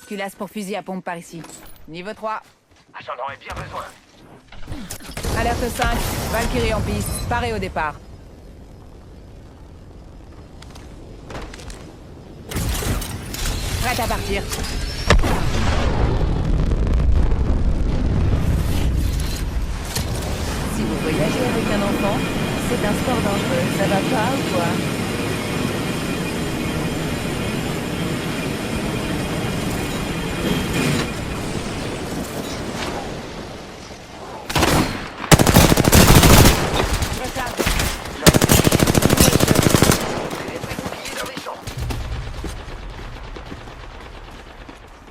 Culasse pour fusil à pompe par ici. Niveau 3. Ah, j'en aurais bien besoin. Alerte 5. Valkyrie en piste. Paré au départ. Prête à partir. Si vous voyagez avec un enfant, c'est un sport dangereux. Ça va pas ou quoi?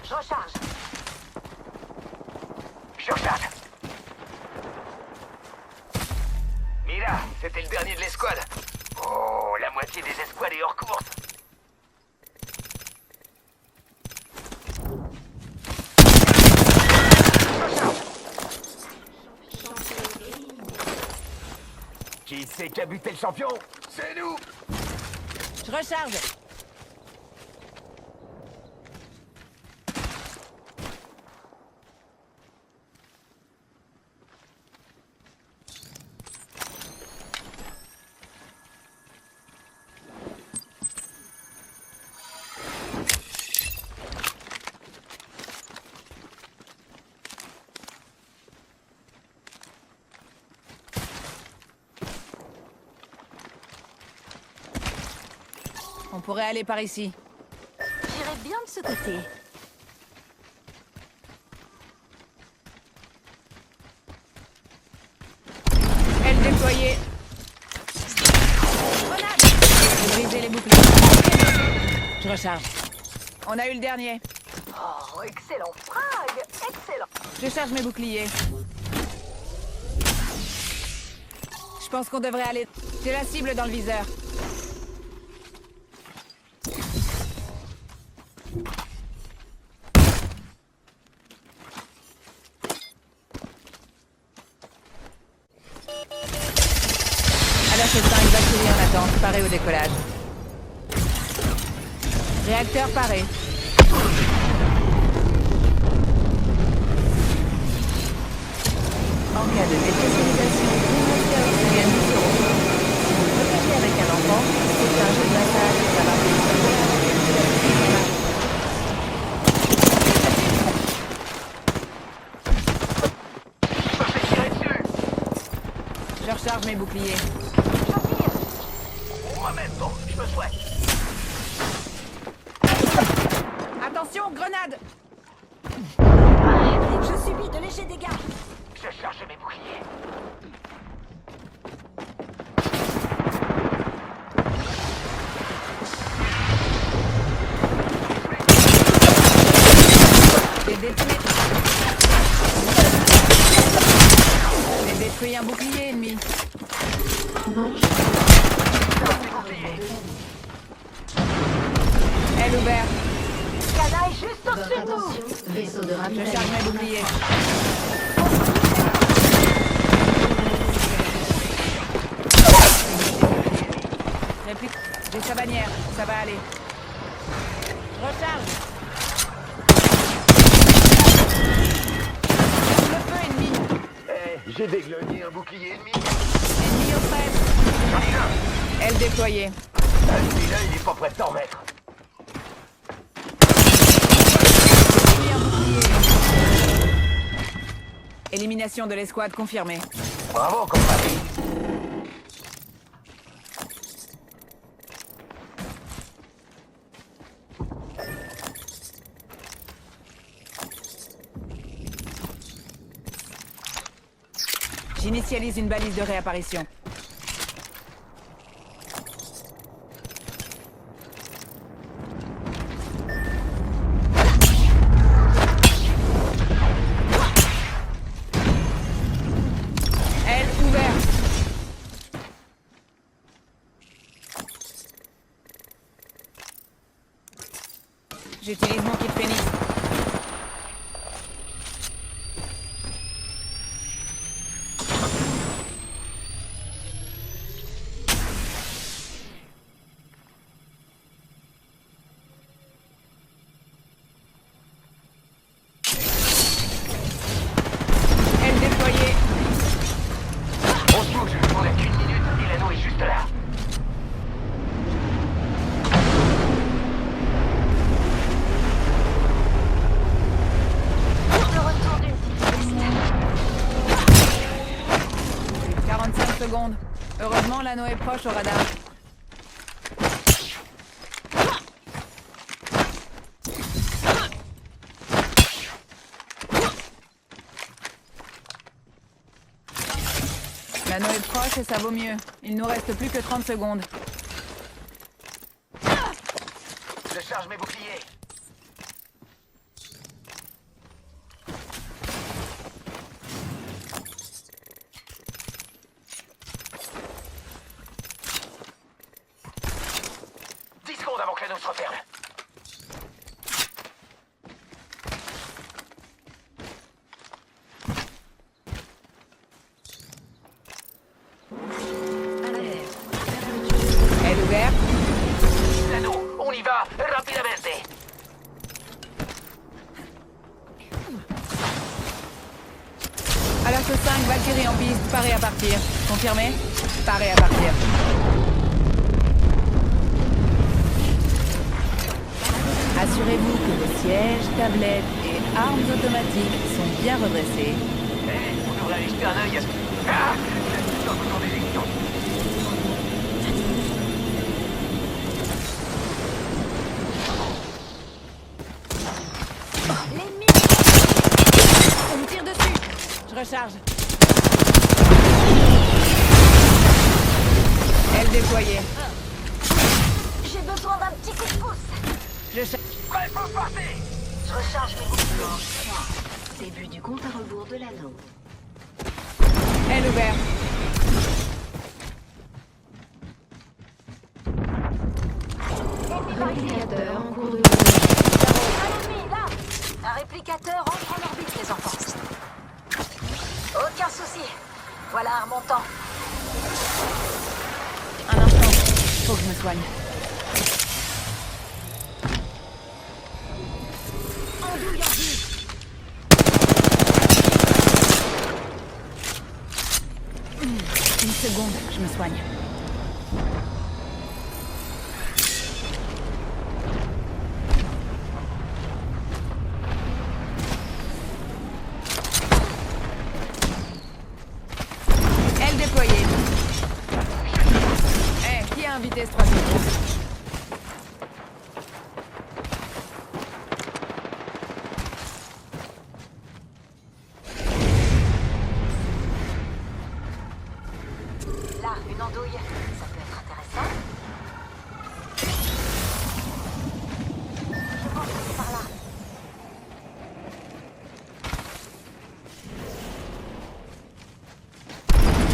Je recharge. Je recharge. Mira, c'était le dernier de l'escouade. Oh, la moitié des escouades est hors course. Qui c'est qui a buté le champion? C'est nous! Je recharge. On pourrait aller par ici. J'irai bien de ce côté. Elle déployée. Grenade. J'ai brisé les boucliers. Je recharge. On a eu le dernier. Oh, excellent frag. Excellent. Je charge mes boucliers. Je pense qu'on devrait aller... J'ai la cible dans le viseur. Alerte 5, Valkyrie en attente. Paré au décollage. Réacteur paré. En cas de dépressurisation ou réacteur oxygène 10 euros. Si vous voyagez avec un enfant, c'est un jeu de massage et ça va Je recharge mes boucliers. Moi-même, bon, je me souhaite. Attention, grenade! Je subis de légers dégâts. Je charge mes boucliers. J'ai détruit... J'ai détruit un bouclier ennemi. Elle ouverte. Cana est juste au-dessus de nous. Attention, vaisseau de Je ravitaillement. charge mes boucliers. Réplique. J'ai sa bannière. Ça va aller. Je recharge. Le feu ennemi. Eh, j'ai déglogné un bouclier ennemi. Ennemi au frais. J'en ai un. Elle déployée. Celui-là, il est pas prêt de s'en remettre. Détruit un bouclier. Élimination de l'escouade confirmée. Bravo, compagnie. J'initialise une balise de réapparition. Elle ouverte. J'utilise mon kit Phoenix. Nano est proche au radar. Nano est proche et ça vaut mieux. Il nous reste plus que 30 secondes. Je charge mes boucliers. Avant que l'anneau se referme. Elle est ouverte. L'anneau, on y va, rapidamente. Alerte 5, Valkyrie en piste, paré à partir. Confirmé? Paré à partir. Assurez-vous que vos sièges, tablettes et armes automatiques sont bien redressés. On devrait aller jeter un œil à ce... Ah, dans le temps d'élection. L'ennemi. On me tire dessus. Je recharge. Elle déployée. J'ai besoin d'un petit coup de pouce. Je cherche. Ouais, faut passer. Je recharge mes boucliers. Début du compte à rebours de l'anneau. Elle ouverte. Réplicateur en cours de... Un ennemi, là. Un réplicateur entre en orbite, les enfants. Aucun souci. Voilà un remontant. Un instant. Faut que je me soigne. Andouille en vue. Une seconde, je me soigne. Elle déployée. Qui a invité ce troisième groupe? Là, une andouille. Ça peut être intéressant. Je pense que c'est par là.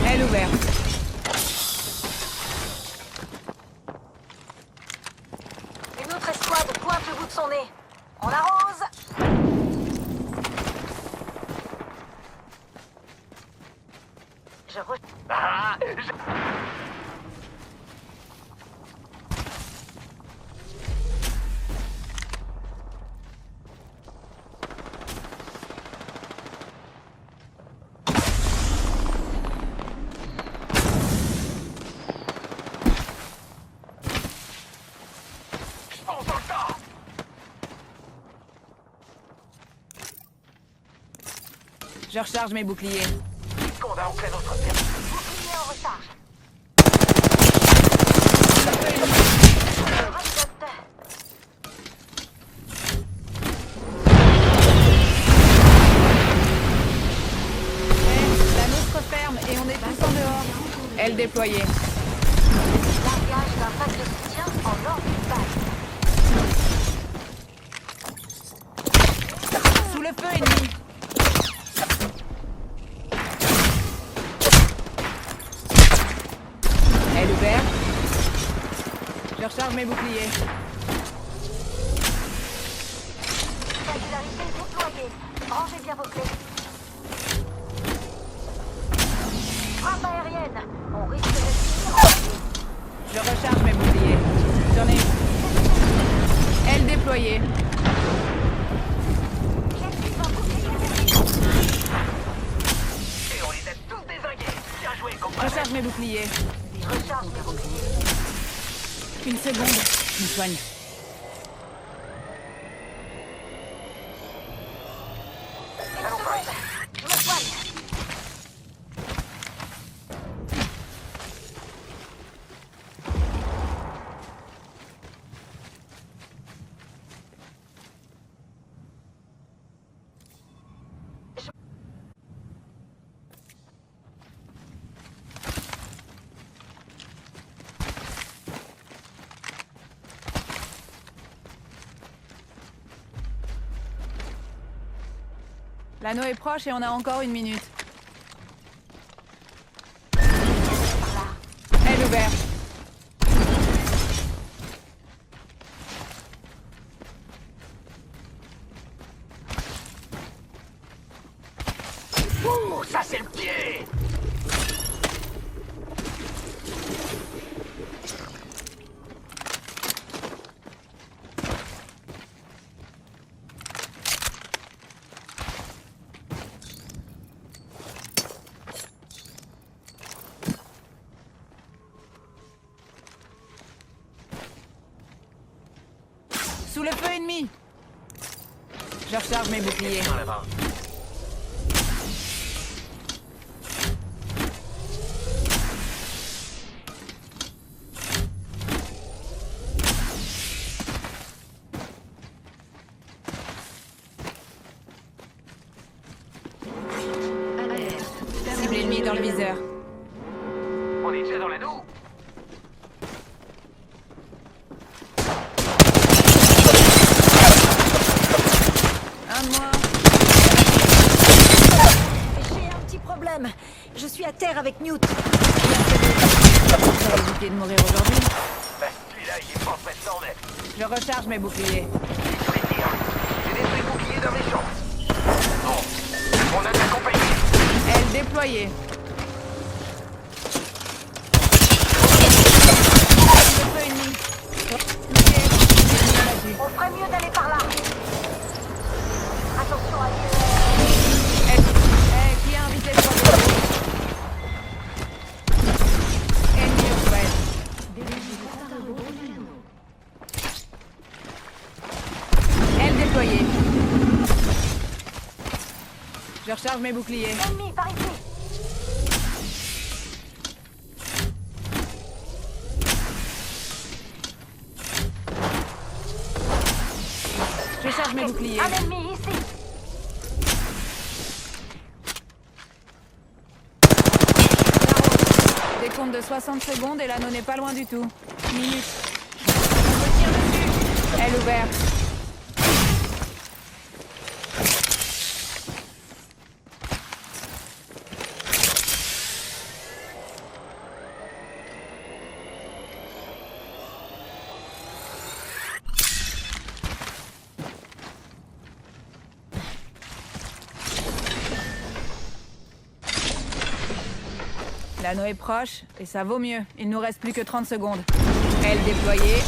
Elle ouverte. Une autre escouade pointe le bout de son nez. On arrose. Je re... Ah, je fonce dans le tas. Je recharge mes boucliers. 10 secondes avant que l'anneau se referme. Bouclier en recharge. Rajoute. L'anneau se referme et on est tous en dehors. Elle déployée. Largage d'un pack de soutien en orbite basse. Sous le feu ennemi. Elle ouverte. Je recharge mes boucliers. Singularité déployée. Rangez bien vos clés. Frappe aérienne. On risque de finir. Je recharge mes boucliers. J'en ai. Elle déployée. J'active un bouclier. Et on les a tous dézingués. Bien joué, Je compadre. recharge mes boucliers. Je recharge mes boucliers. Une seconde. Je me soigne. Une Allons par seconde. ici. Je me soigne. L'anneau est proche et on a encore une minute. Elle est ouverte. Ouh, ça c'est le pied! Sous le feu ennemi. Je recharge mes boucliers. Dans là-bas. Alerte. Cible ennemie dans le viseur. On est déjà dans l'anneau? Un de moins. J'ai un petit problème. Je suis à terre avec Newt. J'aurais évité de mourir aujourd'hui. Bah, celui-là, il est pas près de s'en mettre. Je recharge mes boucliers. Je vais dire, j'ai des trucs boucliers dans mes jambes. Bon, on a de la compagnie. Elle déployée. Sous le feu ennemi. Bouclier. Ennemi abattu. On ferait mieux d'aller par là. Attention à lui. Qui a invité le problème? Ennemi au ouest. Début du compte à rebours de l'anneau. Elle déployée. Je recharge mes boucliers. Ennemi par ici. Je charge mes boucliers. Un ennemi ici. Décompte de 60 secondes et l'anneau n'est pas loin du tout. Minute. Je me tire dessus. Elle ouverte. L'anneau est proche et ça vaut mieux. Il nous reste plus que 30 secondes. Elle déployée.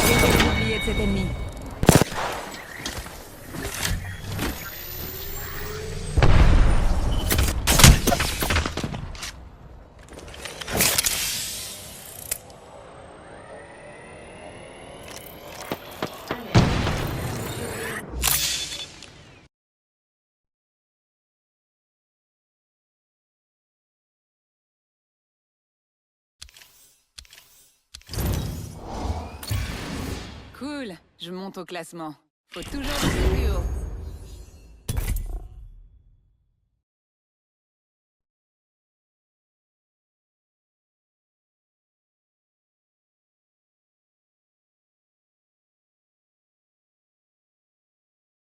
J'ai les boucliers de cet ennemi. Cool, je monte au classement. Faut toujours rester